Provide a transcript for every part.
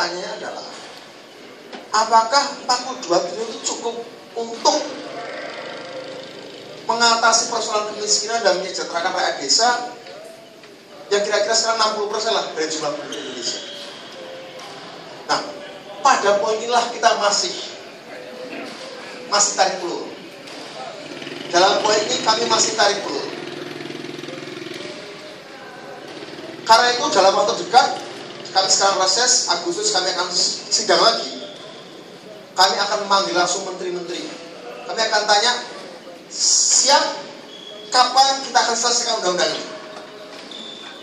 pertanyaannya adalah, apakah 42 triliun itu cukup untuk mengatasi persoalan kemiskinan dan menyejahterakan rakyat desa yang kira-kira sekarang 60% lah dari jumlah penduduk Indonesia. Nah, pada poin inilah kita masih tarik ulur. Dalam poin ini kami masih tarik ulur. Karena itu dalam waktu dekat, kami sekarang reses, Agustus kami akan sidang lagi. Kami akan memanggil langsung menteri-menteri. Kami akan tanya, siap kapan kita akan selesaikan undang-undang ini?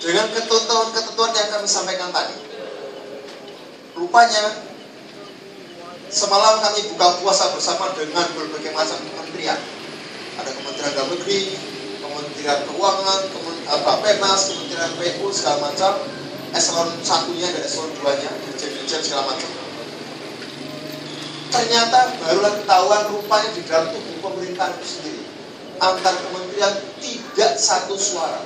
Dengan ketentuan-ketentuan yang kami sampaikan tadi. Rupanya, semalam kami buka puasa bersama dengan berbagai macam kementerian. Ada Kementerian Dalam Negeri, Kementerian Keuangan, Bappenas, Kementerian PU, segala macam, eselon 1-nya dan eselon 2-nya, dirjen-dirjen segala macam. Ternyata barulah ketahuan rupanya di dalam tubuh pemerintahan itu sendiri, antar kementerian tidak satu suara.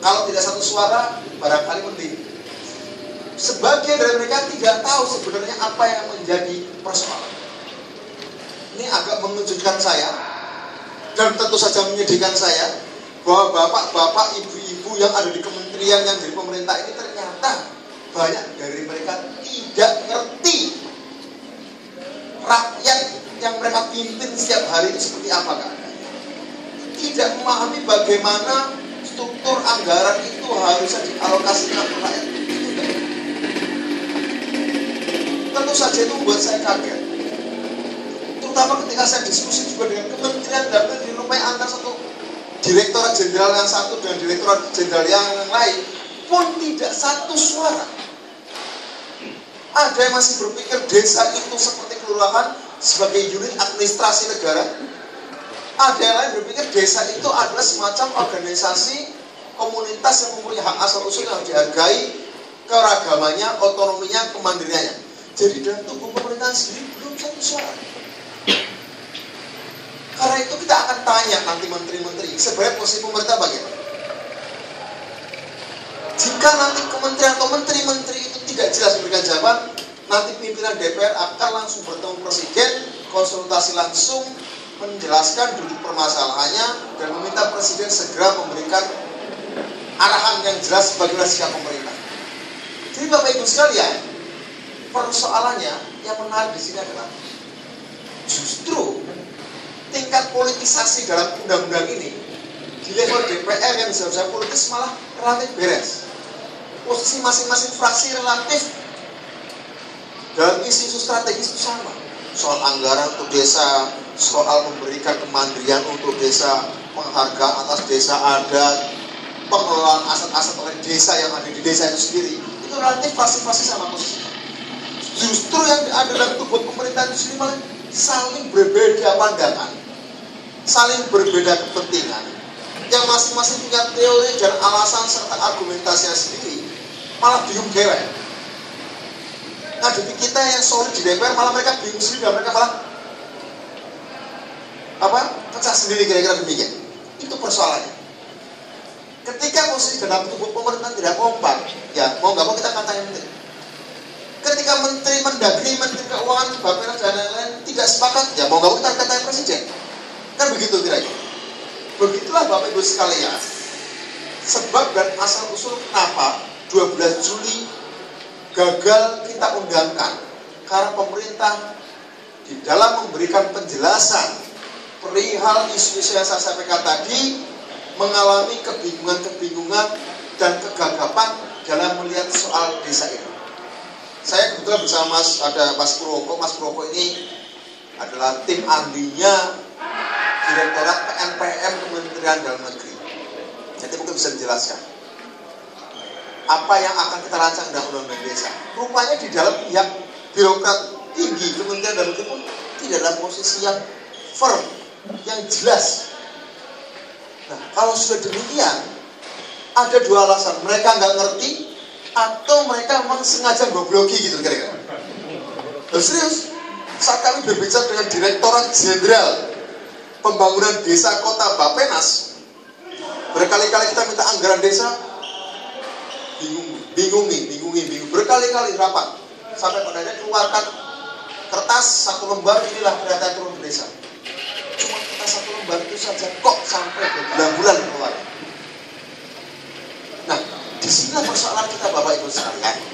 Kalau tidak satu suara, barangkali mending. Sebagian dari mereka tidak tahu sebenarnya apa yang menjadi persoalan. Ini agak mengejutkan saya, dan tentu saja menyedihkan saya, bahwa bapak-bapak, ibu-ibu yang ada di kementerian yang dari pemerintah ini ternyata banyak dari mereka tidak ngerti rakyat yang mereka pimpin setiap hari itu seperti apa keadaannya. Tidak memahami bagaimana struktur anggaran itu harusnya dialokasikan ke rakyat. Tentu saja itu membuat saya kaget. Terutama ketika saya diskusi juga dengan Kementerian Dalam Negeri, rupanya antara satu Direktorat Jenderal yang satu dan Direktorat Jenderal yang lain pun tidak satu suara. Ada yang masih berpikir desa itu seperti kelurahan sebagai unit administrasi negara. Ada yang lain berpikir desa itu adalah semacam organisasi komunitas yang mempunyai hak asal usul yang dihargai, keragamannya, otonominya, kemandiriannya. Jadi dalam tubuh pemerintahan sendiri belum satu suara. Karena itu kita akan tanya nanti menteri-menteri, sebenarnya posisi pemerintah bagaimana? Jika nanti kementerian atau menteri-menteri itu tidak jelas memberikan jawaban, nanti pimpinan DPR akan langsung bertemu presiden, konsultasi langsung, menjelaskan duduk permasalahannya, dan meminta presiden segera memberikan arahan yang jelas bagaimana sikap pemerintah. Jadi Bapak Ibu sekalian, persoalannya yang menarik di sini adalah justru tingkat politisasi dalam undang-undang ini di level DPR yang seharusnya politis malah relatif beres. Posisi masing-masing fraksi relatif dalam isu-isu strategis itu sama. Soal anggaran untuk desa, soal memberikan kemandirian untuk desa, penghargaan atas desa adat, pengelolaan aset-aset oleh desa yang ada di desa itu sendiri, itu relatif fraksi-fraksi sama posisinya. Justru yang ada dalam tubuh pemerintahan itu sendiri malah saling berbeda pandangan, saling berbeda kepentingan, yang masing-masing punya teori dan alasan serta argumentasinya sendiri, malah bingung gewek. Nah, jadi kita yang solid di DPR malah mereka bingung sendiri dan mereka malah pecah sendiri, kira-kira demikian. Itu persoalannya. Ketika posisi dalam tubuh pemerintahan tidak kompak, ya mau nggak mau kita akan tanya menteri. Ketika menteri Mendagri, menteri Keuangan, Bappenas dan lain-lain tidak sepakat, ya mau nggak mau kita akan tanya presiden. Kan begitu kira-kira. Begitulah Bapak Ibu sekalian, sebab dan asal usul kenapa 12 Juli gagal kita undangkan, karena pemerintah di dalam memberikan penjelasan perihal isu-isu yang saya sampaikan tadi mengalami kebingungan-kebingungan dan kegagapan dalam melihat soal desa ini. Saya kebetulan bersama ada Mas Purwoko. Mas Purwoko ini adalah tim ahlinya Direktorat PNPM Kementerian Dalam Negeri. Jadi mungkin bisa dijelaskan apa yang akan kita rancang dalam undang-undang desa. Rupanya di dalam pihak birokrat tinggi Kementerian Dalam Negeri pun tidak dalam posisi yang firm, yang jelas. Nah, kalau sudah demikian, ada dua alasan. Mereka nggak ngerti, atau mereka memang sengaja gobloki gitu kira-kira. Serius, saat kami berbicara dengan Direktorat Jenderal Pembangunan Desa Kota Bappenas, berkali-kali kita minta anggaran desa, bingung. bingungi, berkali-kali rapat sampai pada akhirnya keluarkan kertas satu lembar, inilah data turun ke desa. Cuma kertas satu lembar itu saja kok sampai berbulan-bulan keluar. Nah, disinilah persoalan kita Bapak Ibu sekalian.